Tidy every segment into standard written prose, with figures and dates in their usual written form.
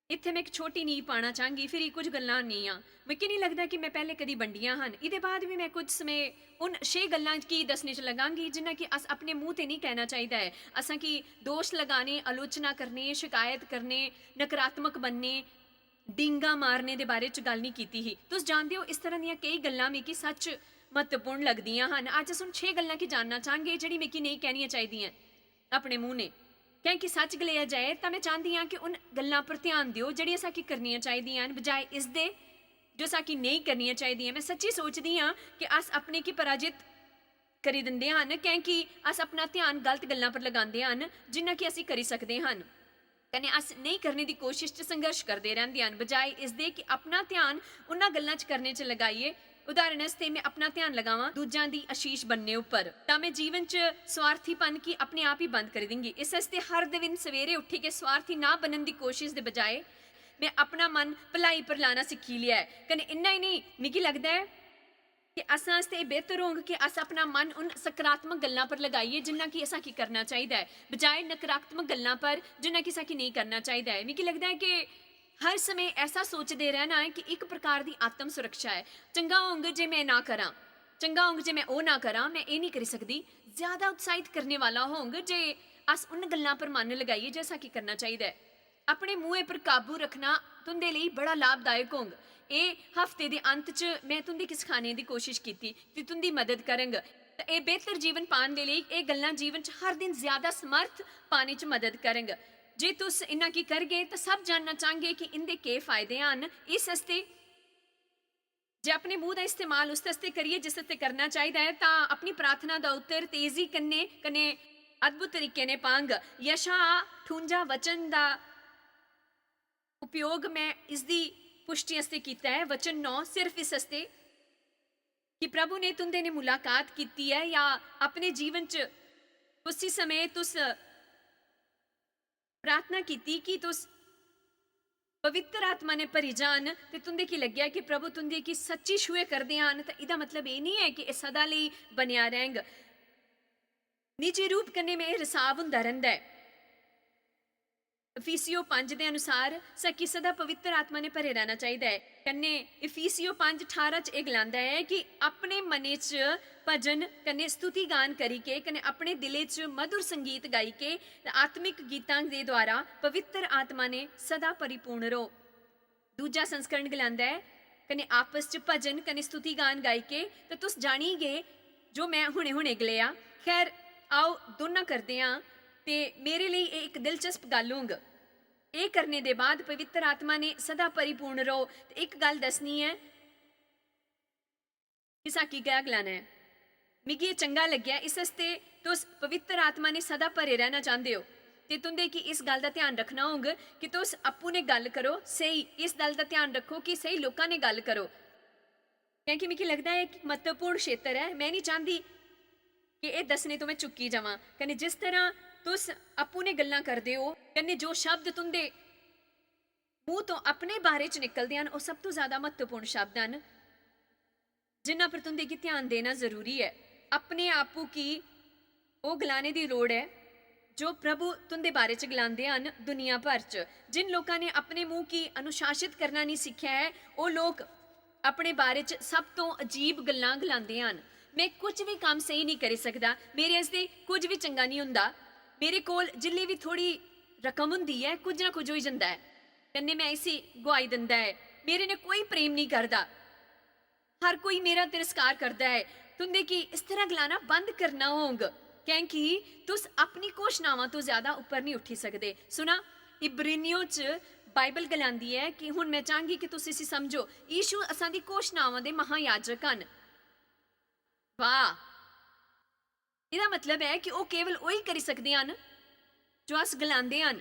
ਇੱਥੇ ਮੈਂ ਇੱਕ ਛੋਟੀ ਨੀਂਹ ਪਾਉਣਾ ਚਾਹਾਂਗੀ। ਫਿਰ ਇਹ ਕੁਝ ਗੱਲਾਂ ਨਹੀਂ ਆ ਮੈਨੂੰ ਨਹੀਂ ਲੱਗਦਾ ਕਿ ਮੈਂ ਪਹਿਲੇ ਕਦੀ ਵੰਡੀਆਂ ਹਨ। ਇਹਦੇ ਬਾਅਦ ਵੀ ਮੈਂ ਕੁਝ ਸਮੇਂ उन 6 ਗੱਲਾਂ ਕੀ ਦੱਸਣੇ ਚ ਲਗਾਂਗੀ ਜਿਨ੍ਹਾਂ ਕਿ ਅਸ ਆਪਣੇ ਮੂੰਹ ਤੇ ਨਹੀਂ ਕਹਿਣਾ ਚਾਹੀਦਾ ਹੈ। ਅਸਾਂ ਕੀ ਦੋਸ਼ ਲਗਾਣੇ, ਆਲੋਚਨਾ ਕਰਨੇ, ਸ਼ਿਕਾਇਤ ਕਰਨੇ, ਨਕਾਰਾਤਮਕ बनने, ਡਿੰਗਾ ਮਾਰਨੇ ਦੇ ਬਾਰੇ ਚ ਗੱਲ ਨਹੀਂ ਕੀਤੀ ਹੀ। ਤੁਸੀਂ ਜਾਣਦੇ ਹੋ ਇਸ ਤਰ੍ਹਾਂ ਦੀਆਂ ਕਈ ਗੱਲਾਂ ਵੀ ਕਿ ਸੱਚ ਮਹੱਤਵਪੂਰਨ ਲੱਗਦੀਆਂ ਹਨ। ਅੱਜ ਅਸੀਂ 6 ਗੱਲਾਂ ਕੀ ਜਾਣਨਾ ਚਾਹਾਂਗੇ ਜਿਹੜੀ ਮੈਂ ਕੀ ਨਹੀਂ ਕਹਿਣੀਆਂ ਚਾਹੀਦੀਆਂ ਆਪਣੇ ਮੂੰਹ ਨੇ। क्योंकि सच गलिया जाए तो मैं चाहती हाँ कि उन गल्लां पर ध्यान दिओ जिहड़ियां असां करनियां चाहिदियां बजाय इस दे जो असां नहीं करनियां चाहिदियां। मैं सच्ची सोचदी हाँ कि अस अपने की पराजित करी दिंदे हन क्योंकि अस अपना ध्यान गलत गल्लां पर लगांदे हन जिन्ना कि असीं करी सकदे हन। कने अस नहीं करने की कोशिश च संघर्ष करते रहंदे हन बजाय इस दे कि अपना ध्यान उन्हां गल्लां च करने च लगाइए। उदाहरण वास्ते मैं अपना ध्यान लगावां दूजां दी आशीष बनने उपर तां मैं जीवन च स्वार्थीपन की अपने आप ही बंद कर देंगी। इस वास्ते हर दिन सवेरे उठी के स्वार्थी ना बनने की कोशिश के बजाय मैं अपना मन भलाई पर लाना सीखी लिया है। कने इन्ना ही नहीं मिगी लगता है कि असां वास्ते बेहतर होगा कि अस अपना मन उन सकारात्मक गल्लां पर लगाइए जिन्ना कि असां की करना चाहिए बजाय नकारात्मक गल्लां पर जिन्ना कि असां की नहीं करना चाहिए। मिगी लगता है कि हर समय ऐसा सोचते रहना है कि एक प्रकार की आत्म सुरक्षा है। चंगा होंग जे मैं ना करा, चंगा होंग जे मैं वो ना करा, मैं ये नहीं करी सकती। ज़्यादा उत्साहित करने वाला होंग जे अस उन गल्लां पर मन लगाइए जैसा कि करना चाहिए। अपने मुँह पर काबू रखना तुंदे लिए बड़ा लाभदायक होंग। ये हफ्ते के अंत च मैं तुंदी किस खाने की कोशिश की कि तुंदी मदद करेंगे तो ये बेहतर जीवन पाने के लिए ये गल्लां जीवन च हर दिन ज़्यादा समर्थ पाने च मदद करेंगे। जे तुस इन्ना की करगे तो सब जानना चाहेंगे कि इनके के फायदे हैं। इस वास्ते जे अपने मूँह का इस्तेमाल उस वास्ते करिए जिस वास्ते करना चाहिए है तो अपनी प्रार्थना का उत्तर तेजी कन्ने कने अद्भुत तरीके ने पांग। यशायाह 58 वचन का उपयोग मैं इसकी पुष्टि वास्ते किया है। वचन 9 सिर्फ इस वास्ते कि प्रभु ने तुंदे ने मुलाकात की है या अपने जीवन च उसी समय तुस प्रार्थना की कि तुस पवित्र आत्मा ने भरी जान ते तुंदे की लग्या कि प्रभु तुंदे की सच्ची छुए करदे हन। तो इहदा मतलब ये नहीं है कि इह सदा लई बनिया रहेंग। निजी रूप कन्ने में रिसाव हुंदा रहिंदा है। इफिसियो 5 के अनुसार सकी सदा पवित्र आत्मा ने भरे रहना चाहिए है। कन्ने इफिसियो 5:18 च गलांदा है कि अपने मने च भजन कन्ने स्तुति गान करी के कन्ने अपने दिले च मधुर संगीत गाई के आत्मिक गीतां के द्वारा पवित्र आत्मा ने सदा परिपूर्ण रहो। दूजा संस्करण गलांदा है कन्ने आपस च भजन कन्ने स्तुति गान गाई के तो तुस जानी गए जो मैं हुणे हुणे गलिया। खैर आओ दोनों करते हैं ते मेरे लिए एक दिलचस्प गल होंग। ये करने के बाद पवित्र आत्मा ने सदा परिपूर्ण रहो। एक गल दसनी है कि साकी क्या गलाना है। मिगी ये चंगा लग्या इस वास्ते तुस पवित्र आत्मा ने सदा भरे रहना चाहते हो तो तुंदे की इस गल का ध्यान रखना होग कि तुस अप्पू ने गल करो सही। इस गल का ध्यान रखो कि सही लोगों ने गल करो क्योंकि मिगी लगता है एक महत्वपूर्ण क्षेत्र है। मैं नहीं चाहती कि ये दसने तो मैं चुकी जावां। कने जिस तरह तुस अप्पू ने गल्लां करदे हो कन्ने जो शब्द तुंदे मूँह तो अपने बारे च निकलते हैं वो सब तो ज़्यादा महत्वपूर्ण शब्द हैं जिन्हां पर तुंदे की ध्यान देना जरूरी है। अपने आपू की वो गलाने की लोड़ है जो प्रभु तुंदे बारे च गलांदे हैं। दुनिया भर च जिन लोगों ने अपने मुँह की अनुशासित करना नहीं सीखा है वो लोग अपने बारे च सब तो अजीब गल्लां गलांदे हैं। मैं कुछ भी काम सही नहीं कर सकता, मेरे वास्ते कुछ भी चंगा नहीं हुंदा, मेरे कोल जिल्ली भी थोड़ी रकम हुंदी है कुछ ना कुछ हो जाता है कन्ने मैं इसी गुआई दिंदा है। मेरे ने कोई प्रेम नहीं करता, हर कोई मेरा तिरस्कार करता है। तुंदे की इस तरह गलाना बंद करना होग क्योंकि तुस अपनी घोषणावां तो ज़्यादा ऊपर नहीं उठी सकते। सुना इब्रानियों च बाइबल गलांदी है कि हुण मैं चाहांगी कि तुस इसी समझो यीशु असां दी घोषणावां दे महायाजक हन। वाह, इसदा मतलब है कि वो केवल वही करी सकते हैं जो अस गलांदे हैं।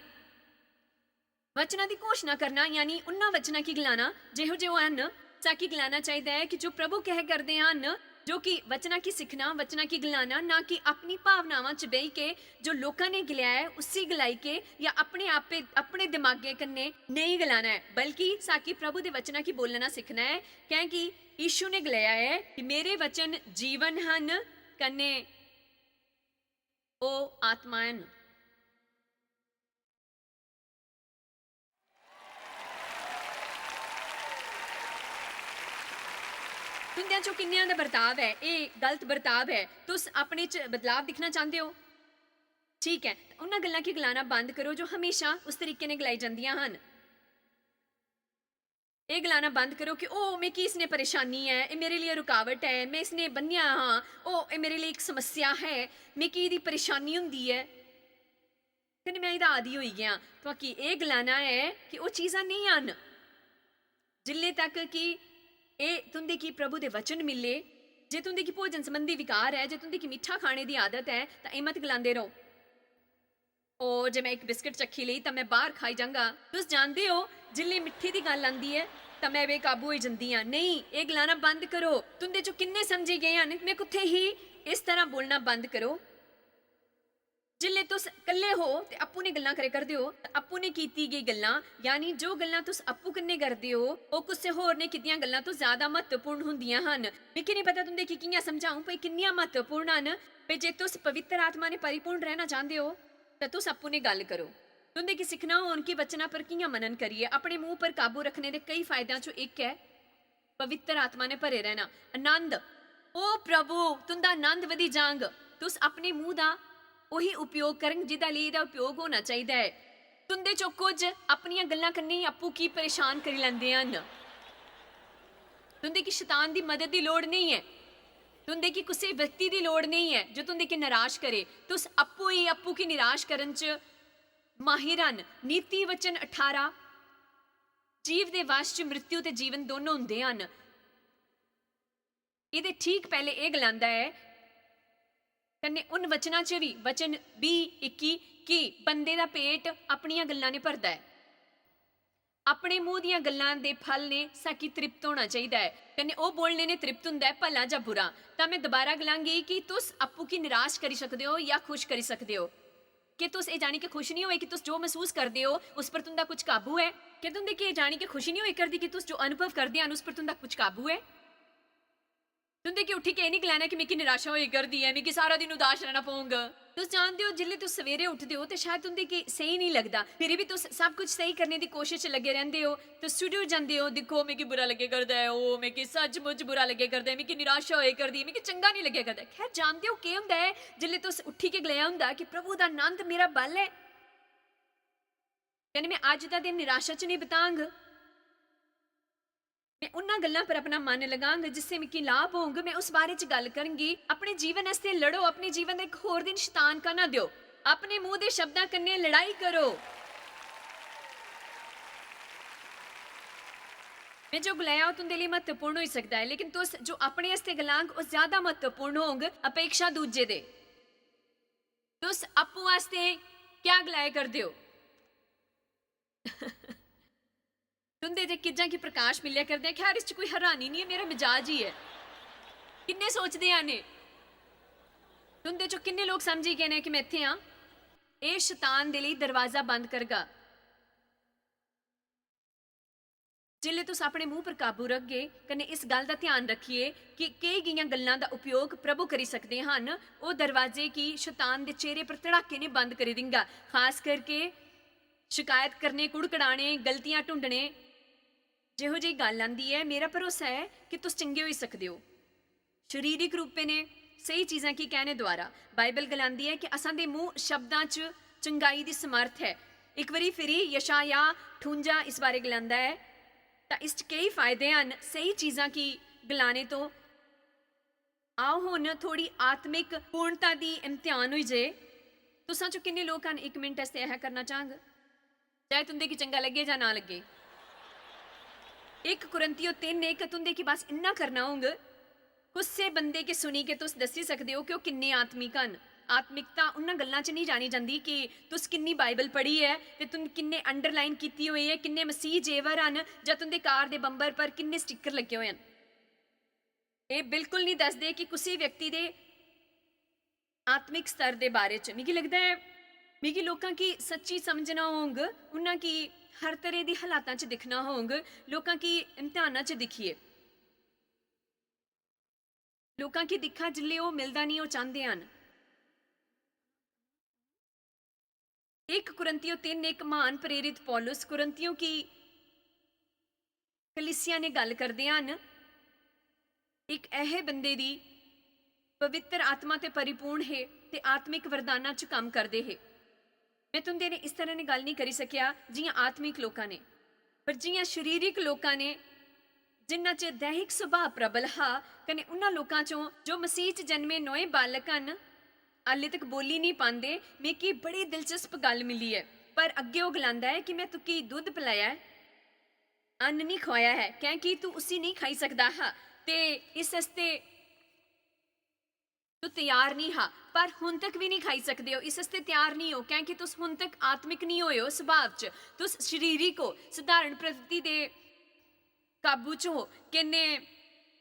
वचना की घोषणा करना यानी उन्हां वचना की गलाना जिहो जिहो हैं ताकि गलाना चाहिए है कि जो प्रभु कह करते हैं जो कि वचना की सीखना वचना की गलाना ना कि अपनी भावनावां च बही के जो लोगों ने गलाया है उसी गलाई के या अपने आप पे अपने दिमागे कन्ने नहीं गलाना है बल्कि साकी प्रभु के वचना की बोलना सीखना है क्योंकि यीशु ने गलाया है कि मेरे वचन जीवन हन कन्ने ओ आत्मा हन। तुंदियां चो किन्नियां दा बर्ताव है ये गलत बर्ताव है, तुस अपने च बदलाव दिखना चाहते हो? ठीक है, उन्हां गल्लां की गलाना बंद करो जो हमेशा उस तरीके ने गलाई जांदियां हन। ये गलाना बंद करो कि ओ मैं की इसने परेशानी है, ये मेरे लिए रुकावट है, मैं इसने बन्निया हाँ, ओ ये मेरे लिए एक समस्या है, मैं की दी परेशानी हुंदी है, कन्नै मैं इहदा आदी होई गया। तो कि ये गलाना है कि वो चीज़ां नहीं आन जिल्ले तक कि ये तुंदे की प्रभु दे वचन मिले। जे तुंदे की भोजन संबंधी विकार है, जे तुंदे की मिठा खाने की आदत है तो ये मत गलांदे रहो ओ जे मैं एक बिस्किट चखी ली तो मैं बाहर खाई जांगा। तुस जानते हो जिल्ले मिट्ठी दी गल आंदी है तो मैं बेकाबू हो जांदी हां। नहीं, ये गलाना बंद करो। तुंदे चो किन्ने समझे गए हन मैं कुत्थे ही इस तरह बोलना बंद करो। जिल्ले तुस कल्ले हो ते अप्पू ने गल्लां करे करदे हो, अप्पू ने कीती गई गल्लां यानी जो गल्लां तुस अप्पू कन्नै करदे हो ओ कुसै होर ने कीतियां गल्लां तो ज्यादा महत्वपूर्ण हुंदियां हन। मिगी नहीं पता तुंदे की कियां समझाऊं भई किन्नियां महत्वपूर्ण हन। भई जे तुस पवित्र आत्मा ने परिपूर्ण रहना चाहते हो तो तुस अप्पू ने गल करो। तुंदे की सिखना हो उनकी वचना पर कियां मनन करिए। अपने मुंह पर काबू रखने दे कई फायदों चो एक है पवित्र आत्मा ने भरे रहना। आनंद, ओ प्रभु तुंदा आनंद वधी जांग। तुस अपने मुंह दा ਉਹੀ ਉਪਯੋਗ ਕਰਨ ਜਿਹਦਾ ਲਈ ਇਹਦਾ ਉਪਯੋਗ ਹੋਣਾ ਚਾਹੀਦਾ ਹੈ। ਤੁੰਦੇ ਚੋਂ ਕੁਝ ਆਪਣੀਆਂ ਗੱਲਾਂ ਕਰਨੀ ਆਪੂ ਕੀ ਪਰੇਸ਼ਾਨ ਕਰ ਲੈਂਦੇ ਹਨ। ਤੁੰਦੇ ਕੀ ਸ਼ੈਤਾਨ ਦੀ ਮਦਦ ਦੀ ਲੋੜ ਨਹੀਂ ਹੈ। ਤੁੰਦੇ ਕੀ ਕਿਸੇ ਵਿਅਕਤੀ ਦੀ ਲੋੜ ਨਹੀਂ ਹੈ ਜੋ ਤੁੰਦੇ ਕੀ ਨਿਰਾਸ਼ ਕਰੇ। ਤੁਸ ਆਪੂ ਹੀ ਆਪੂ ਕੀ ਨਿਰਾਸ਼ ਕਰਨ ਚ ਮਾਹਿਰ ਹਨ। ਨੀਤੀ ਵਚਨ 18 ਜੀਵ ਦੇ ਵਸ ਚ ਮ੍ਰਿਤਿੂ ਤੇ ਜੀਵਨ ਦੋਨੋਂ ਹੁੰਦੇ ਹਨ। ਇਹਦੇ ਠੀਕ ਪਹਿਲੇ ਇਹ ਗਲਾਂਦਾ ਹੈ कन्ने उन वचना च भी वचन 20-21 कि बंदे दा पेट अपनियां गल्लां ने भरदा है। अपने मुंह दियां गल्लां दे फल ने साकी तृप्त होना चाहिदा है। कन्ने ओ बोलने ने तृप्त हुंदा है भला जां बुरा। तां मैं दोबारा गलांगी कि तुस अप्पू की निराश करी सकदे हो या खुश करी सकदे हो। कि तुस ये जानी कि खुश नहीं होए कि तुस जो महसूस करदे हो उस पर तुंदा कुछ काबू है। कि तुंदे कि जानी कि खुशी नहीं होए करदी कि तुस जो अनुभव करदे हन उस पर तुंदा कुछ काबू है। तुंदे कि उठी के नहीं गलाना कि मिकी निराशा होई करदी है, मिकी सारा दिन उदास रहना पऊंगा। तुस जानदे हो जिल्ले तुस सवेरे उठदे हो ते शायद तुंदे कि सही नहीं लगदा, फिर भी तुस सब कुछ सही करने दी कोशिश च लगे रहंदे हो। तुस स्टूडियो जांदे हो, दिक्खो मिकी बुरा लगे करदा है, ओ मिकी सचमुच बुरा लगे करदा है, मिकी निराशा होए करदी है, मिकी चंगा नहीं लगे करदा। खैर जानदे हो के हुंदा है जिल्ले तुस उठी के गलाया हुंदा कि प्रभु दा आनंद मेरा बल है, यानी मैं अज दा दिन निराशा च नहीं बितांग। मैं उन्हां गल्लां पर अपना मन लगांग जिससे मिकी लाभ होंग। मैं उस बारे च गल करांगी। अपने जीवन वास्ते लड़ो। अपने जीवन दा एक होर दिन शैतान का ना दियो। अपने मुंह दे शब्दां कन्नै लड़ाई करो। मैं जो गलाया वो तुंदे लिए महत्वपूर्ण हो सकता है, लेकिन तुस जो अपने वास्ते गलांग वो ज्यादा महत्वपूर्ण होंग अपेक्षा दूजे दे। तुस अप्पू वास्ते क्या गलाया करदे हो? तुंदे जे किजां की प्रकाश मिलिया करदे। खैर इस च कोई हैरानी नहीं है, मेरा मिजाज ही है। किन्ने सोचदे आने तुंदे चो किन्ने लोग समझी गए ने कि मैं इत्थे हां। ये शैतान दे लई दरवाजा बंद करगा। जिल्ले तुस अपने मुंह पर काबू रखगे कन्ने इस गल दा ध्यान रखिए कि कई गियां गल्लां दा उपयोग प्रभु करी सकदे हन। वो दरवाजे की शैतान दे चेहरे पर धड़ाके ने बंद करी देंगा। खास करके शिकायत करने, कुड़कड़ाने, गलतियां ढूंढने जिहो जी गल आंदी है, मेरा भरोसा है कि तुस चंगे होई सकदे हो। शरीरिक रूपे ने सही चीज़ां की कहने द्वारा बाइबल गलांदी है कि असां दे मूँह शब्दां च चंगाई दी समर्थ है। एक बारी फिरी यशाया 58 इस बारे गलांदा है। तां इस च कई फायदे हन सही चीज़ां की गलाने तो। आओ हुण थोड़ी आत्मिक पूर्णता दी इम्तिहान होई जे। तुसां चो किन्ने लोग हन 1 मिनट आस्ते यह करना चाहंग, चाहे तुंदे की चंगा लगे या ना लगे। 1 कुरिन्थियों 3:1 तुंदे की बस इन्ना करना होंग। कुसै बंदे के सुनी के तुस दसी सकदे हो कि वो किन्ने आत्मिक हन। आत्मिकता उन्हां गल्लां च नहीं जानी जांदी कि तुस किन्नी बाइबल पढ़ी है ते तुम किन्ने अंडरलाइन कीती हुई है, किन्ने मसीह जेवर हन जां तुंदे कार दे बंबर पर किन्ने स्टिकर लगे हुए हन। ये बिल्कुल नहीं दसदे कि किसी व्यक्ति दे आत्मिक स्तर दे बारे च। मिगी लगदा है मिगी लोकां की सच्ची समझना होंग, उन्हां की हर तरह की हालातां च दिखना होंग, लोकां की इम्तिहानां च दिखिए। लोकां की दिखा जिल्ले वो मिलदा नहीं वो चाहते हैं। 1 कुरिन्थियों 3:1 महान प्रेरित पौलुस कुरिन्थियों की कलीसिया ने गल करदे हन ਇੱਕ ਇਹ ਬੰਦੇ ਦੀ ਪਵਿੱਤਰ ਆਤਮਾ ਤੇ ਪਰਿਪੂਰਨ ਹੈ ਤੇ ਆਤਮਿਕ ਵਰਦਾਨਾਂ 'ਚ ਕੰਮ ਕਰਦੇ ਹੈ। ਮੈਂ ਤੁੰਦੇ ਨੇ ਇਸ ਤਰ੍ਹਾਂ ਨੇ ਗੱਲ ਨਹੀਂ ਕਰੀ ਸਕਿਆ ਜਿਹੀਆਂ ਆਤਮਿਕ ਲੋਕਾਂ ਨੇ, ਪਰ ਜਿਹੀਆਂ ਸਰੀਰਿਕ ਲੋਕਾਂ ਨੇ ਜਿਨ੍ਹਾਂ 'ਚ ਦੈਹਿਕ ਸੁਭਾਅ ਪ੍ਰਬਲ ਹਾ ਕਨੇ ਉਹਨਾਂ ਲੋਕਾਂ 'ਚੋਂ ਜੋ ਮਸੀਹ 'ਚ ਜਨਮੇ ਨੋਏ ਬਾਲਕ ਹਨ, ਹਾਲੇ ਤੱਕ ਬੋਲੀ ਨਹੀਂ ਪਾਉਂਦੇ। ਮੈਂ ਕੀ ਬੜੀ ਦਿਲਚਸਪ ਗੱਲ ਮਿਲੀ ਹੈ, ਪਰ ਅੱਗੇ ਉਹ ਗਲਾਂਦਾ ਹੈ ਕਿ ਮੈਂ ਤੁਕੀ ਦੁੱਧ ਪਿਲਾਇਆ ਹੈ, ਅੰਨ ਨਹੀਂ ਖਵਾਇਆ ਹੈ, ਕਿਉਂਕਿ ਤੂੰ ਉਸੀ ਨਹੀਂ ਖਾਈ ਸਕਦਾ ਹਾਂ ਤੇ ਇਸ ਵਾਸਤੇ ਤੂੰ ਤਿਆਰ ਨਹੀਂ ਹਾਂ, ਪਰ ਹੁਣ ਤੱਕ ਵੀ ਨਹੀਂ ਖਾਈ ਸਕਦੇ ਹੋ। ਇਸ ਵਾਸਤੇ ਤਿਆਰ ਨਹੀਂ ਹੋ ਕਿਉਂਕਿ ਤੁਸੀਂ ਹੁਣ ਤੱਕ ਆਤਮਿਕ ਨਹੀਂ ਹੋਏ ਹੋ ਸੁਭਾਅ 'ਚ, ਤੁਸੀਂ ਸਰੀਰਿਕ ਹੋ, ਸਧਾਰਨ ਪ੍ਰਵਿਰਤੀ ਦੇ ਕਾਬੂ 'ਚ ਹੋ। ਕਿੰਨੇ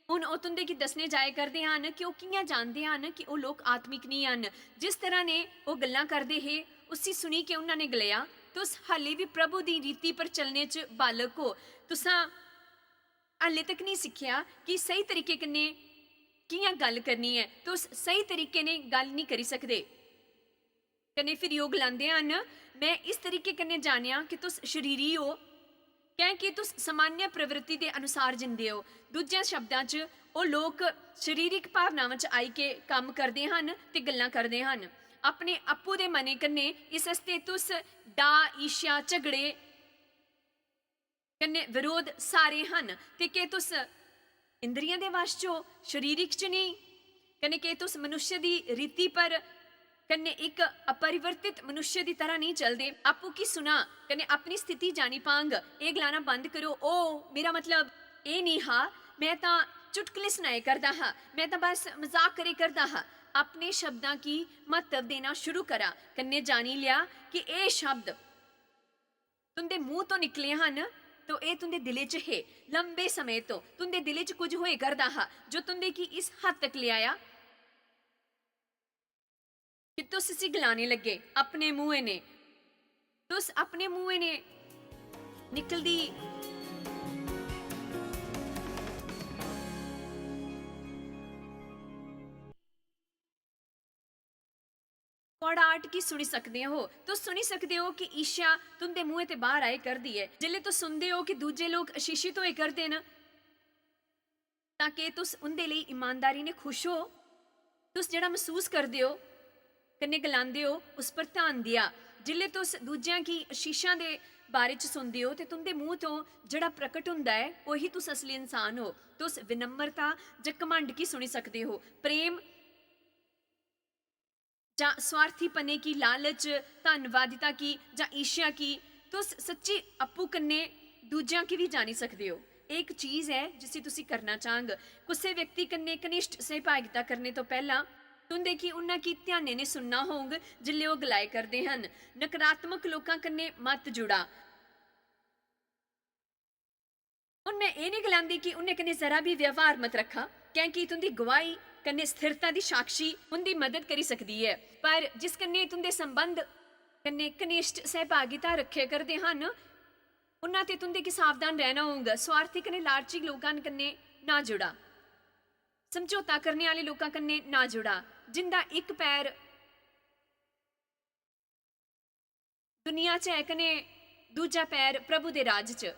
ਹੁਣ ਉਹ ਤੁੰਦੇ ਕੀ ਦੱਸਣੇ ਜਾਏ ਕਰਦੇ ਹਨ ਕਿ ਉਹ ਕਿਵੇਂ ਜਾਣਦੇ ਹਨ ਕਿ ਉਹ ਲੋਕ ਆਤਮਿਕ ਨਹੀਂ ਹਨ। ਜਿਸ ਤਰ੍ਹਾਂ ਨੇ ਉਹ ਗੱਲਾਂ ਕਰਦੇ ਹੈ ਉਸੀ ਸੁਣੀ ਕੇ ਉਹਨਾਂ ਨੇ ਗਲਿਆ ਤੁਸ ਹਾਲੇ ਵੀ ਪ੍ਰਭੂ ਦੀ ਰੀਤੀ ਪਰ ਚੱਲਣੇ 'ਚ ਬਾਲਕ ਹੋ। ਤੁਸਾਂ ਹਾਲੇ ਤੱਕ ਨਹੀਂ ਸਿੱਖਿਆ ਕਿ ਸਹੀ ਤਰੀਕੇ ਕਨੇ ਕਿਵੇਂ ਗੱਲ ਕਰਨੀ ਹੈ, ਤੁਸ ਸਹੀ ਤਰੀਕੇ ਨੇ ਗੱਲ ਨਹੀਂ ਕਰੀ ਸਕਦੇ। ਕਨੇ ਫਿਰ ਯੋਗ ਲਾਉਂਦੇ ਹਨ ਮੈਂ ਇਸ ਤਰੀਕੇ ਕਨੇ ਜਾਣਿਆ ਕਿ ਤੁਸ ਸ਼ਰੀਰੀ ਹੋ ਕਿਉਂਕਿ ਤੁਸ ਸਮਾਨਿਆ ਪ੍ਰਵਿਰਤੀ ਦੇ ਅਨੁਸਾਰ ਜਿੰਦੇ ਹੋ। ਦੂਜਿਆਂ ਸ਼ਬਦਾਂ 'ਚ ਉਹ ਲੋਕ ਸਰੀਰਿਕ ਭਾਵਨਾਵਾਂ 'ਚ ਆਈ ਕੇ ਕੰਮ ਕਰਦੇ ਹਨ ਤੇ ਗੱਲਾਂ ਕਰਦੇ ਹਨ ਆਪਣੇ ਆਪੂ ਦੇ ਮਨੇ ਕੰਨੇ। ਇਸ ਵਾਸਤੇ ਤੁਸ ਡਾ ਈਸ਼ਾ ਝਗੜੇ ਕੰਨੇ ਵਿਰੋਧ ਸਾਰੇ ਹਨ ਤੇ ਕਿ ਤੁਸ ਇੰਦਰੀਆਂ ਦੇ ਵਸ਼ 'ਚੋ ਸਰੀਰਿਕ 'ਚ ਨਹੀਂ ਕਨੇ ਕਿ ਤੁਸ ਮਨੁष्य ਦੀ ਰੀਤੀ ਪਰ कन्ने एक अपरिवर्तित मनुष्य की तरह नहीं चलते। आपू की सुना कन्ने अपनी स्थिति जानी पांग ये गलाना बंद करो। ओ मेरा मतलब ये नहीं हा मैं तो चुटकुले सुनाए करता हाँ, मैं तो बस मजाक करे करता हाँ। अपने शब्दां की महत्व देना शुरू करा। कन्ने जानी लिया कि ये शब्द तुंदे मुंह तो निकले हन तो ये तुंदे दिले च है। लंबे समय तो तुंदे दिले च कुछ होए करता हा जो तुंदे की इस हद तक ले आया कि तुस इसी गलाने लगे अपने मुँह ने। तुस अपने मुँह ने निकलदी पौड़ाट की सुनी सकते हो। तो सुनी सकते हो कि ईशा तुंदे मुँह ते बाहर आए कर दी है। जिले तो सुनते हो कि दूजे लोग आशीषित होए करते न ताकि तुस उनदे लिए ईमानदारी ने खुश हो। तुस जड़ा महसूस करते हो कन्ने गलांदे हो उस पर ध्यान दिया। जिले तुस दूजियां की आशीषां दे बारे च सुनते हो तो तुंदे मुँह तो जड़ा प्रकट हुंदा है वही तुस असली इंसान हो। तुस विनम्रता ज घमंड की सुनी सकते हो, प्रेम जा स्वार्थी पने की, लालच, धनवादिता की जा ईर्ष्या की। तुस सच्ची अप्पू कन्ने दूजियां की भी जानी सकते हो। एक चीज़ है जिसे तुसी करना चाहंग किसी व्यक्ति कन्ने कनिष्ठ सहभागिता करने तो पहला तुंदे की उन्हां की ध्याने ने सुनना होंग जिले वो गलाए करते हैं। नकारात्मक लोकां कन्ने मत जुड़ा। उन मैं ये नहीं गलांदी कि उन्हें कन्ने जरा भी व्यवहार मत रखा क्योंकि तुंदी गवाही कन्ने स्थिरता दी साक्षी उनकी मदद करी सकती है। पर जिस कन्ने तुंदे संबंध कन्ने कनिष्ठ सहभागिता रखे करते हैं उन्हां ते तुंदे की सावधान रहना होगा। स्वार्थी कन्ने लालची लोकां कन्ने ना जुड़ा, समझौता करने वाले लोकां कन्ने ना जुड़ा। जिंदा एक पैर दुनिया च है कने दूजा पैर प्रभु दे राज च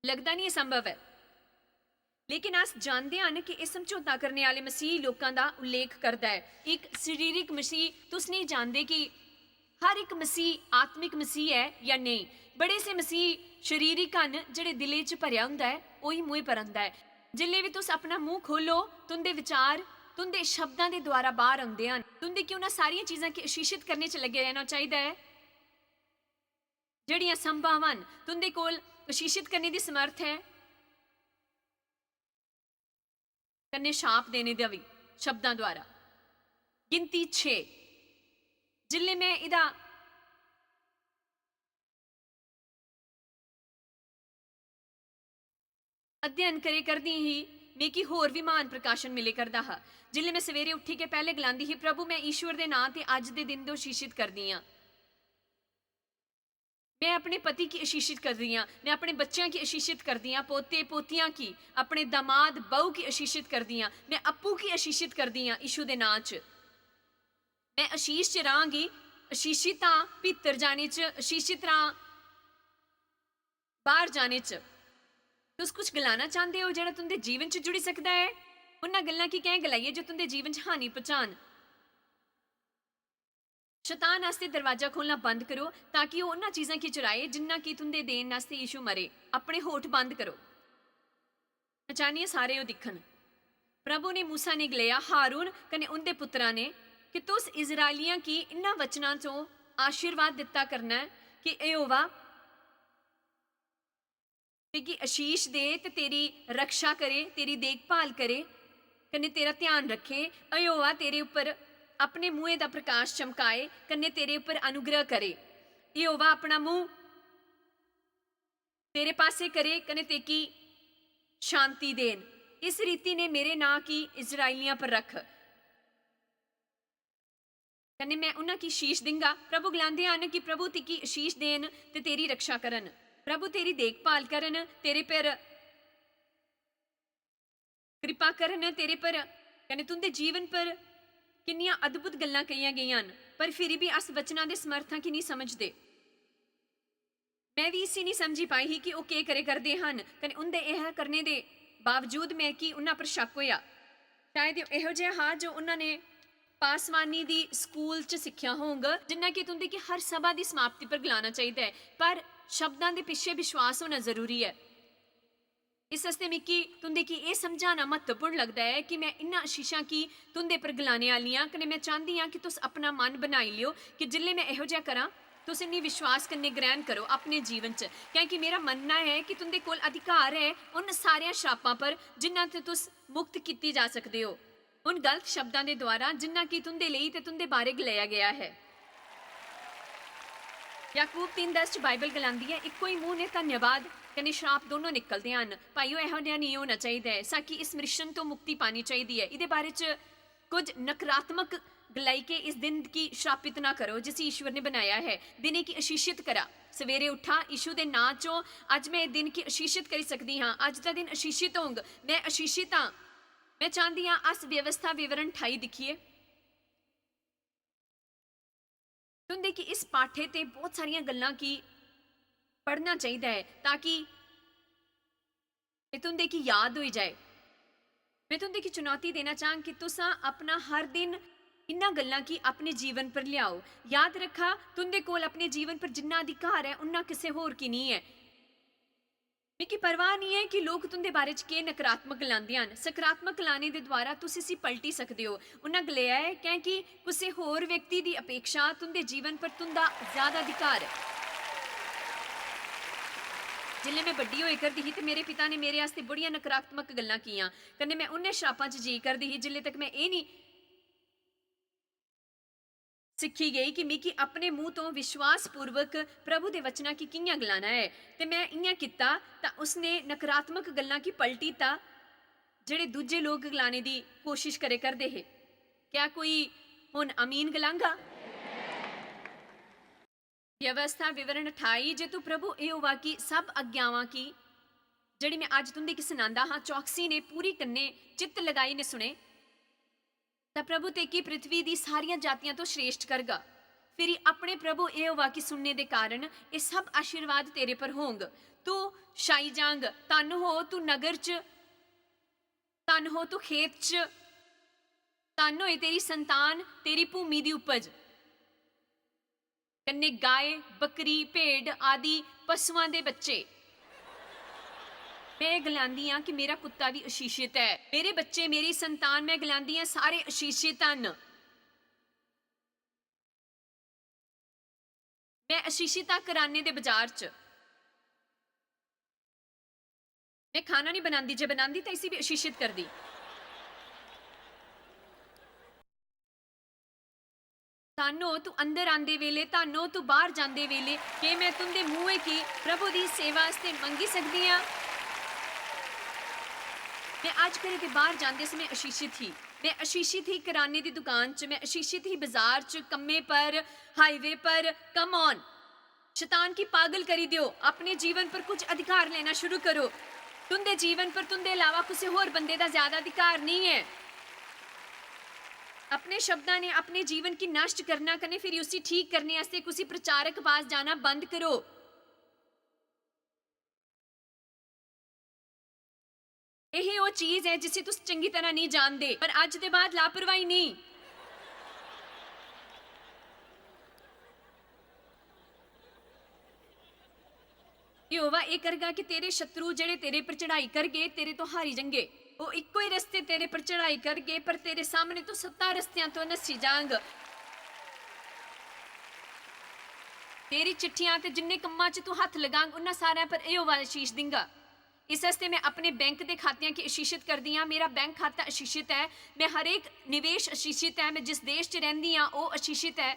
लगता नहीं संभव है। लेकिन अस जानते हैं कि इस समझौता करने वाले मसीह लोगों का उल्लेख करता है। एक शरीरिक मसीह तुस नहीं जानते कि हर एक मसीह आत्मिक मसीह है या नहीं। बड़े से मसीह शरीरिक हैं जिहड़े दिले च भरिया हुंदा है वही मूँह पर आंदा है। जिले भी तुस अपना मुंह खोलो तुंदे विचार तुंदे शब्दां दे द्वारा बाहर आउंदे हन। तुंदे क्यों ना सारियां चीज़ां की आशीषित करने च लगे रहना चाहिए है। जिहड़ियां संभव हन तुंदे कोल आशीषित करने की समर्थ है। कन्ने शाप देने दा भी शब्दां द्वारा। गिनती 6 जिले मैं इहदा अध्ययन करे करदी ही मैं कि होर भी महान प्रकाशन मिले करदा हा। जिले मैं सवेरे उठी के पहले गलांदी ही प्रभु मैं ईश्वर दे नां ते अज दे दिन दो आशीषित करदी हाँ। मैं अपने पति की आशीषित कर रही हाँ, मैं अपने बच्चों की आशीषित कर दी हाँ, पोते पोतियां की, अपने दामाद बहू की आशीषित कर दी हाँ, मैं अप्पू की आशीषित कर दी हाँ। यीशु दे नां च मैं आशीष च रहांगी। आशीषित हाँ भीतर जाने च, आशीषित रहां बाहर जाने च। तुस कुछ गलाना चाहते हो जेड़ा तुंदे जीवन च जुड़ी सकता है? उन्हां गल्लां की कैं गलाइए जो तुंदे जीवन च हानि पहुंचान? शैतान आस्ते दरवाजा खोलना बंद करो ताकि वो उन्हां चीज़ां की चुराए जिन्ना की तुंदे देन आस्ते यीशु मरे। अपने होठ बंद करो। मैं चाहनी सारे ओ दिखन। प्रभु ने मूसा ने गलाया हारून कने उनके पुत्रा ने कि तुस इजराइलियां की इन्हां वचनां चों आशीर्वाद दिता करना है कि यहोवा तेरी आशीष दे ते तेरी रक्षा करे, तेरी देखभाल करे कने तेरा ध्यान रखे। यहोवा तेरे ऊपर अपने मुंह दा प्रकाश चमकाए कने तेरे ऊपर अनुग्रह करे। यहोवा अपना मुंह तेरे पासे करे कने तेकी शांति देन। इस रीति ने मेरे नां की इजराइलियां पर रख कने मैं उन्हां की शीश दिंगा। प्रभु गलांदे हन कि प्रभु तेकी शीश देन ते तेरी रक्षा करन। प्रभु तेरी देखभाल करन, तेरे पर कृपा करन, तेरे पर कने तुंदे जीवन पर किन्नियां अद्भुत गल्लां कहियां गईयां न, पर फिर भी अस वचनां दे समर्थां की नहीं समझदे। मैं भी इसी नहीं समझी पाई ही कि वो के करे करदे हन कने उनदे यह करने दे बावजूद मैं कि उन्हां पर शक होया। शायद इहो जिहा हा जो उन्हां ने पासवानी दी स्कूल च सिक्ख्या होगा जिन्ना कि तुंदे की हर सभा दी समाप्ति पर गलाना चाहिए है, पर शब्दां दे पिछे विश्वास होना जरूरी है। इस वास्ते मिकी तुंदे की यह समझाना महत्वपूर्ण लगता है कि मैं इन्हां आशीषां की तुंदे पर गलाने वाली हाँ कने मैं चाहती हाँ कि तुस अपना मन बनाई लियो कि जिल्ले मैं इहो जिहा करां तुस इन्नी विश्वास कन्नै ग्रहण करो अपने जीवन च, क्योंकि मेरा मनना है कि तुंदे कोल अधिकार है उन सारियां श्रापां पर जिन्हां ते तुस मुक्त कीती जा सकदे हो, उन गलत शब्दां दे द्वारा जिन्ना कि तुंदे लई ते तुंदे बारे गलाया गया है। याकूब 3:10 च बाइबल गलांदी है इक्को ही मुंह ने धन्यवाद कने श्राप दोनों निकलते हैं। भाईओ इहो जिहा नहीं होना चाहिए है। साकी इस मिश्रण तो मुक्ति पानी चाहिए है। इहदे बारे च कुछ नकारात्मक गलाई के इस दिन की श्रापित ना करो जिसे ईश्वर ने बनाया है। दिने की आशीषित करा। सवेरे उठा यीशु दे नां चों अज मैं दिन की आशीषित करी सकती हाँ। अज का दिन आशीषित होंग, मैं आशीषित हाँ। मैं चाहती हाँ अस व्यवस्था विवरण 28 दिखिए। तुंदे की इस पाठे ते बहुत सारियां गल्लां की पढ़ना चाहिए है ताकि तुंदे की याद हो जाए। मैं तुंदे की चुनौती देना चाहूँ कि तुसा अपना हर दिन इन्हां गल्लां की अपने जीवन पर लियाओ। याद रखा तुंदे कोल अपने जीवन पर जिन्ना अधिकार है उन्ना किसी होर की नहीं है। मिकी परवाह नहीं है कि लोग तुंदे बारे च के नकारात्मक गलांदे हन। सकारात्मक गलाने दे द्वारा तुस इसी पलटी सकदे हो। उन्हां गलाया है क्योंकि किसी होर व्यक्ति की अपेक्षा तुंदे जीवन पर तुंदा ज्यादा अधिकार है। जिल्ले मैं बड्डी होई करदी ही ते मेरे पिता ने मेरे आस्ते बड़ियां नकारात्मक गल्लां कीयां कन्नै मैं उन्हें श्रापां च जी करदी ही जिल्ले तक मैं ये नहीं सिक्खी गई कि मिकी अपने मुंह तो विश्वास पूर्वक प्रभु दे वचना की कियां गलाना है। ते मैं इयां किता तां उसने नकारात्मक गल्लां की पलटी ता जेड़े दूजे लोग गलाने दी कोशिश करे करदे हे। क्या कोई हुन अमीन गलांगा? व्यवस्था विवरण 28 जे तू प्रभु यहोवा की सब आज्ञावां की जड़ी मैं अज तुंदे की सुनांदा हाँ चौकसी ने पूरी कन्ने चित्त लगाई ने सुने तां प्रभु तेकी पृथ्वी दी सारियां जातियां तो श्रेष्ठ करगा। फिर अपने प्रभु यहोवा की सुनने दे कारण ये सब आशीर्वाद तेरे पर होंग। तू शाई जांग, तन हो तू नगर च, तन हो तू खेत च, तन होए तेरी संतान तेरी भूमि दी उपज कन्ने गाय बकरी भेड़ आदि पशुआं दे बच्चे। मैं गलांदी हाँ कि मेरा कुत्ता भी आशीषित है, मेरे बच्चे मेरी संतान मैं गलांदी हाँ सारे आशीषित हन। मैं आशीषित हाँ कराने दे बाजार च। मैं खाना नहीं बनाती, जे बनाती तो इसी भी आशीषित कर दी। तानो तू अंदर आंदे वेले, तानो तू बाहर जांदे वेले कि मैं तुंदे मुंह की प्रभु दी सेवा वास्ते मंगी सकदी हाँ। मैं आज करे के बाहर जाते समय आशीषित ही, मैं आशीषित ही किराने की दुकान च, मैं आशीषित ही बाजार च, कम्मे पर, हाईवे पर। कम ऑन, शैतान की पागल करी दियो, अपने जीवन पर कुछ अधिकार लेना शुरू करो। तुंदे जीवन पर तुंदे अलावा किसी होर बंदे दा ज्यादा अधिकार नहीं है। अपने शब्दां ने अपने जीवन की नष्ट करना कने फिर उसी ठीक करने वास्ते किसी प्रचारक पास जाना बंद करो। ਇਹ ਉਹ ਚੀਜ਼ ਹੈ ਜਿਸੇ ਤੁਸੀਂ ਚੰਗੀ ਤਰ੍ਹਾਂ ਨਹੀਂ ਜਾਣਦੇ, ਪਰ ਅੱਜ ਦੇ ਬਾਅਦ ਲਾਪਰਵਾਹੀ ਨਹੀਂ। ਯਹੋਵਾ ਇਹ ਕਰੇਗਾ ਕਿ ਤੇਰੇ ਸ਼ਤਰੂ ਜਿਹੜੇ ਤੇਰੇ ਪਰ ਚੜਾਈ ਕਰਗੇ ਤੇਰੇ ਤੋਂ ਹਾਰੀ ਜੰਗੇ। ਉਹ ਇੱਕੋ ਹੀ ਰਸਤੇ ਤੇਰੇ ਪਰ ਚੜਾਈ ਕਰਗੇ, ਪਰ ਤੇਰੇ ਸਾਹਮਣੇ ਤੋਂ 7 ਰਸਤਿਆਂ ਤੋਂ ਨੱਸੀ ਜਾਣਗੇ। ਤੇਰੀ ਚਿੱਠੀਆਂ ਤੇ ਜਿੰਨੇ ਕੰਮਾਂ 'ਚ ਤੂੰ ਹੱਥ ਲਗਾਂਗ ਉਹਨਾਂ ਸਾਰਿਆਂ ਪਰ ਯਹੋਵਾ ਆਸ਼ੀਸ਼ ਦਿੰਗਾ। ਇਸ ਵਾਸਤੇ ਮੈਂ ਆਪਣੇ ਬੈਂਕ ਦੇ ਖਾਤਿਆਂ की आशीषित करदी हाँ। मेरा बैंक खाता आशीषित है, मैं हर एक निवेश आशीषित है, मैं जिस देश च रहिंदी हाँ वो आशीषित है।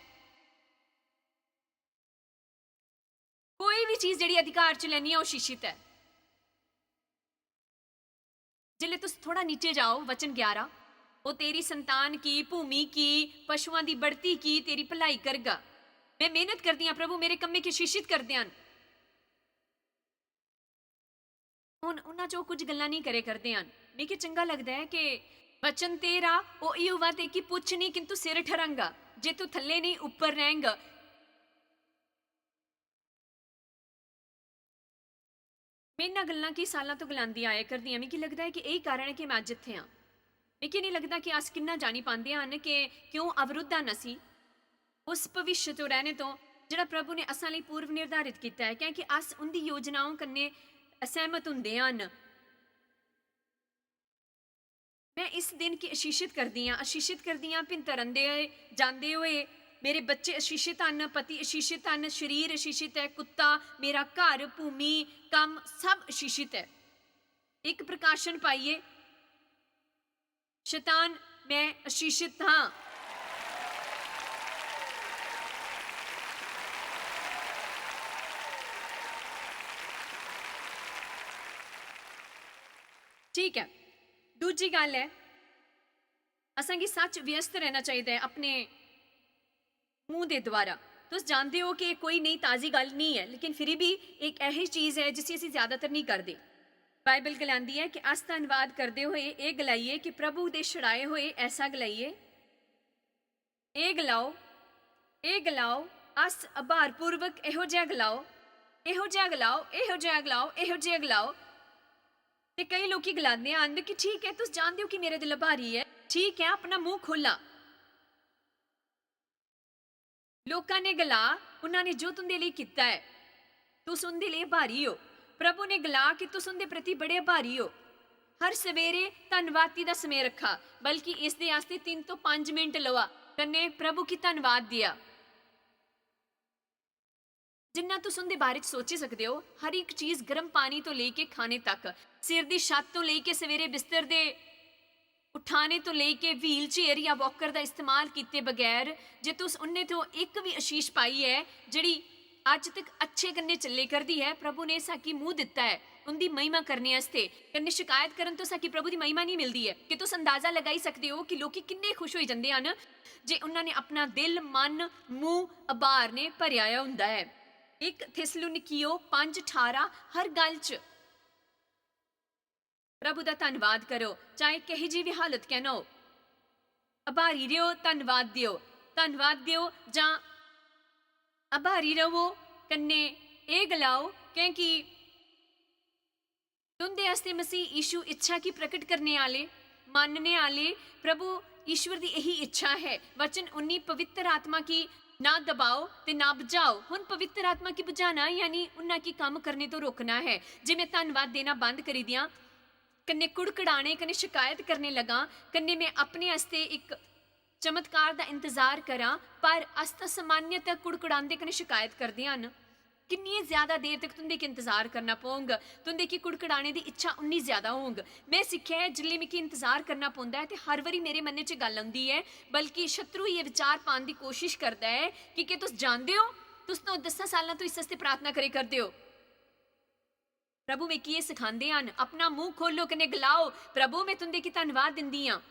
कोई भी चीज़ जिहड़ी अधिकार च लैनी है वो आशीषित है। जिल्ले तुस थोड़ा नीचे जाओ, वचन 11, वो तेरी संतान की, भूमि की, पशुओं की बढ़ती की तेरी भलाई करगा। मैं मेहनत करदी हाँ प्रभु, मेरे कम्मे की आशीषित करदे हन। ਹੁਣ ਉਹਨਾਂ ਚੋਂ ਕੁਝ ਗੱਲਾਂ ਨਹੀਂ ਕਰੇ ਕਰਦੇ ਹਨ। ਮੈਂ ਕਿ ਚੰਗਾ ਲੱਗਦਾ ਹੈ ਕਿ ਵਚਨ ਤੇਰਾ ਉਹ ਯਹੋਵਾ ਤੇ ਕੀ ਪੁੱਛ ਨਹੀਂ ਕਿੰਤੂ ਸਿਰ ਠਰੰਗਾ, ਜੇ ਤੂੰ ਥੱਲੇ ਨਹੀਂ ਉੱਪਰ ਰਹੇਂਗਾ। ਮੈਂ ਇਹਨਾਂ ਗੱਲਾਂ ਕੀ ਸਾਲਾਂ ਤੋਂ ਗਲਾਂਦੀ ਆਇਆ ਕਰਦੀ ਹਾਂ। ਮੈਂ ਕੀ ਲੱਗਦਾ ਹੈ ਕਿ ਇਹੀ ਕਾਰਨ ਹੈ ਕਿ ਮੈਂ ਅੱਜ ਇੱਥੇ ਹਾਂ। ਮੈਂ ਕੀ ਨਹੀਂ ਲੱਗਦਾ ਕਿ ਅਸ ਕਿੰਨਾ ਜਾਣੀ ਪਾਉਂਦੇ ਹਨ ਕਿ ਕਿਉਂ ਅਵਰੁੱਧਾ ਨਸੀ ਉਸ ਭਵਿੱਖ ਤੋਂ ਰਹਿਣੇ ਤੋਂ ਜਿਹੜਾ ਪ੍ਰਭੂ ਨੇ ਅਸਾਂ ਲਈ ਪੂਰਵ ਨਿਰਧਾਰਿਤ ਕੀਤਾ ਹੈ, ਕਿਉਂਕਿ ਅਸ ਉਹਦੀ ਯੋਜਨਾਵਾਂ ਕੰਨੇ असहमत ਹੁੰਦੇ ਹਨ। मैं इस दिन की आशीषित करदी हाँ, आशीषित करदी हाँ भिन तरन दे जाते हुए। मेरे बच्चे आशीषित हैं, पति आशीषित हैं, शरीर आशीषित है, कुत्ता, मेरा घर, भूमि, काम सब आशीषित है। एक प्रकाशन पाइए, शैतान मैं आशीषित हाँ। ठीक है, दूजी गल है असां की सच व्यस्त रहना चाहिए अपने मूँह के द्वारा। तुस जानते हो कि कोई नई ताज़ी गल नहीं है, लेकिन फिर भी एक ऐसी चीज़ है जिसे असीं ज़्यादातर नहीं करते। बाइबल गलांदी है कि अस धन्नवाद करते हुए ये गलाइए कि प्रभु दे छड़ाए हुए ऐसा गलाइए, ये गलाओ अस आभारपूर्वक इहो जिहा गलाओ, इहो जिहा गलाओ, इहो जिहा गलाओ, इहो जिहा गलाओ। ते कई लोग गलाते हैं कि ठीक है तुस जानते हो कि मेरा दिल भारी है, ठीक है अपना मुंह खोला। लोगों ने गला उन्होंने जो तुंदे लिए किया है, तुस उनके लिए भारी हो। प्रभु ने गला कि तुस उनके प्रति बड़े भारी हो। हर सवेरे धन्नवादी का समय रखा, बल्कि इस दे आस्ते 3 तो 5 मिनट लवा कन्ने प्रभु की धन्नवाद दिया। जिन्ना तुस उनके बारे सोची सकते हो, हर एक चीज़ गर्म पानी तो लेके खाने तक, सिर की छत तो लेके सवेरे बिस्तर दे उठाने तो लेके व्हील चेयर या वॉकर का इस्तेमाल किए बगैर जे तुस उन्हें तो एक भी आशीष पाई है जिहड़ी अज तक अच्छे कन्ने चले करती है, प्रभु ने साकी मुँह दिता है उनकी महिमा करने वास्ते। कन्ने शिकायत करन तो साकी प्रभु की महिमा नहीं मिलती है। कि तुस अंदाजा लगाई सकते हो कि लोग किन्ने खुश हो जाते हैं जे उन्होंने अपना दिल, मन, मुँह, आभार ने भरिया हुंदा है। 1 थिस्सलुनीकियों 5:18 हर गल च प्रभु का धन्नवाद करो, चाहे कही जी भी हालत कहना हो। आभारी रहो, धन्नवाद दियो जां आभारी रहो। कन्ने ये गलाओ क्योंकि तुंदे आस्ते मसीह यीशु इच्छा की प्रकट करने वाले, मानने वाले प्रभु ईश्वर की यही इच्छा है। वचन 19 पवित्र आत्मा की ना दबाओ ते ना बुझाओ। हुण पवित्र आत्मा की बुझाना यानी उन्ना की काम करने तो रोकना है। जे मैं धन्नवाद देना बंद करी दियां, कन्ने कुड़कड़ाने, कन्ने शिकायत करने लगा, कन्ने मैं अपने आस्ते एक चमत्कार का इंतजार करा, पर अस तां सामान्यतः कुड़कड़ांदे कन्ने शिकायत करदे हन। कितनी ज़्यादा देर तक तुंदे की इंतजार करना पौंग, तुंदे की कुड़कड़ाने की इच्छा उन्नी ज़्यादा होंग। मैं सीखा है जिल्ले मिगी इंतजार करना पौंदा है तो हर वारी मेरे मन च गल आउंदी है, बल्कि शत्रु ये विचार पाने की कोशिश करता है कि तुस जानते हो, तुस तो 10 सालों तो इस वास्ते प्रार्थना करे करते हो। प्रभु में की सिखाते हैं, अपना मुंह खोलो कने गलाओ, प्रभु मैं तुंदे की धन्नवाद दिंदी हाँ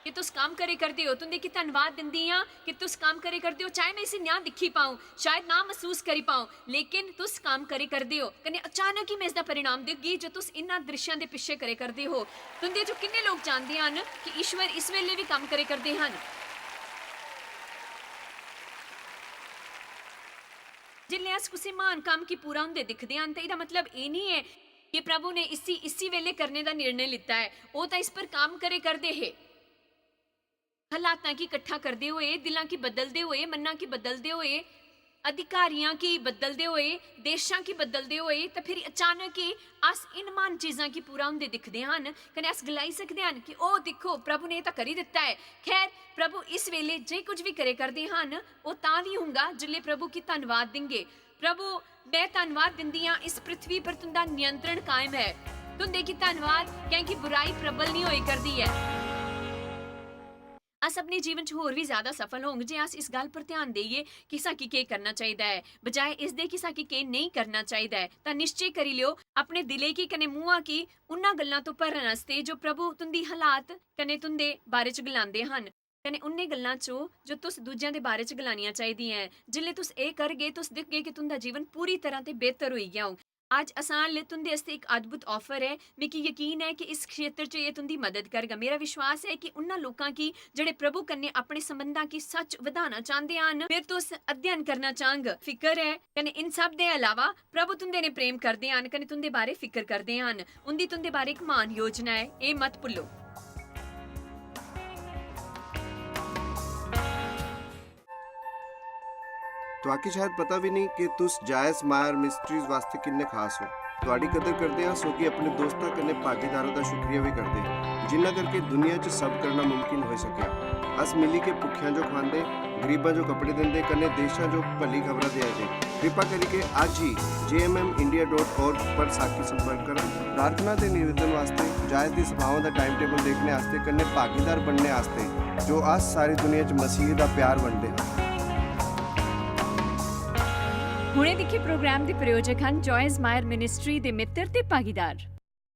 कि तुस काम करे करते हो, तुंदे की धन्नवाद दिंदी हाँ कि तुस काम करे करते हो। चाहे मैं इसे ना दिखी पाऊँ, शायद ना महसूस करी पाऊँ, लेकिन तुस काम करे करते हो। कने अचानक ही मैं इसका परिणाम देगी जो तुस इन्हां दृश्यों के पिछे करे करते हो। तुंदे जो किन्ने लोग जानते हैं कि ईश्वर इस वेले भी काम करे करते हैं। जिल्ले अस किसी महान काम की पूरा होंदे दिखते हैं तो इसका मतलब ये नहीं है कि प्रभु ने इसी वेले करने का निर्णय लिता है। वो तो इस पर काम करे करते है, हालात की इकट्ठा करते हुए, दिलों की बदलते हुए, मन्ना की बदलते हुए, अधिकारियों की बदलते हुए, देशों की बदलते हुए, तो फिर अचानक ही अस इन मान चीज़ों की पूरा होंदे दिखते हैं कने अस गलाई सकते हैं कि ओ देखो प्रभु ने तो कर ही दिता है। खैर प्रभु इस वेले जे कुछ भी करे करते हैं वो तां भी होगा जिले प्रभु की धन्यवाद देंगे। प्रभु मैं धन्यवाद दिंदी हाँ, इस पृथ्वी पर तुंदा नियंत्रण कायम है, तुंदे की धन्यवाद क्योंकि बुराई प्रबल नहीं होई करती है। अस अपने जीवन च होर भी ज़्यादा सफल होंगे जे अस इस गल पर ध्यान देइए कि साकी के करना चाहिए है बजाय इस दे कि साकी के नहीं करना चाहिए है। तो निश्चय करी लियो अपने दिले की कने मूँह की उन्हां गल्लां तो भरन वास्ते जो प्रभु तुंदी हालात कने तुंदे बारे च गलांदे हन, कने उन्ने गल्लां चो जो तुस दूजियां दे बारे च गलानियां चाहिदियां। जिल्ले तुस ए करगे तुस दिखगे कि तुंदा जीवन पूरी तरह ते बेहतर होई गया हो। आज आसान ले तुंदे वास्ते एक अद्भुत ऑफर है, मिकी यकीन है कि इस क्षेत्र च ये तुंदी मदद करगा। मेरा विश्वास है कि उन्हां लोकां की जेड़े प्रभु कन्ने अपने संबंधां की सच वधाना चाहते हैं, फिर तुस अध्ययन करना चाहंग, फिकर है कने इन सब दे अलावा प्रभु तुंदे ने प्रेम करदे हन कने तुंदे बारे फिकर करदे हन, उंदी तुंदे बारे एक महान योजना है, ये मत भुल्लो। तुहाकी शायद पता भी नहीं कि तुस जायज़ मायर मिस्ट्रीज वास्ते किन्ने खास हो। तुहाडी कदर करदे हां सो कि अपने दोस्तां कन्नै भागीदारां दा शुक्रिया भी करदे, जिन्ना करके दुनिया च सब करना मुमकिन हो सकिया। अस मिली के भुखियां जो खांदे, गरीबां जो कपड़े दिंदे, कन्नै देशां जो भली खबरां दे जे। कृपा करके आज ही jmmindia.org पर साकी संपर्क करा। प्रार्थना ते निवेदन वास्ते, जायज़ दी सभावां दा टाइम टेबल देखने वास्ते, कन्नै भागीदार बनने वास्ते जो अस सारी दुनिया च मसीह दा प्यार वंडदे हां। ਹੁਣੇ ਦੇਖੇ ਪ੍ਰੋਗਰਾਮ ਦੇ ਪ੍ਰਯੋਜਕ ਹਨ ਜॉयਜ਼ ਮਾਇਰ ਮਿਨਿਸਟਰੀ ਦੇ ਮਿੱਤਰ ਤੇ ਭਾਗੀਦਾਰ।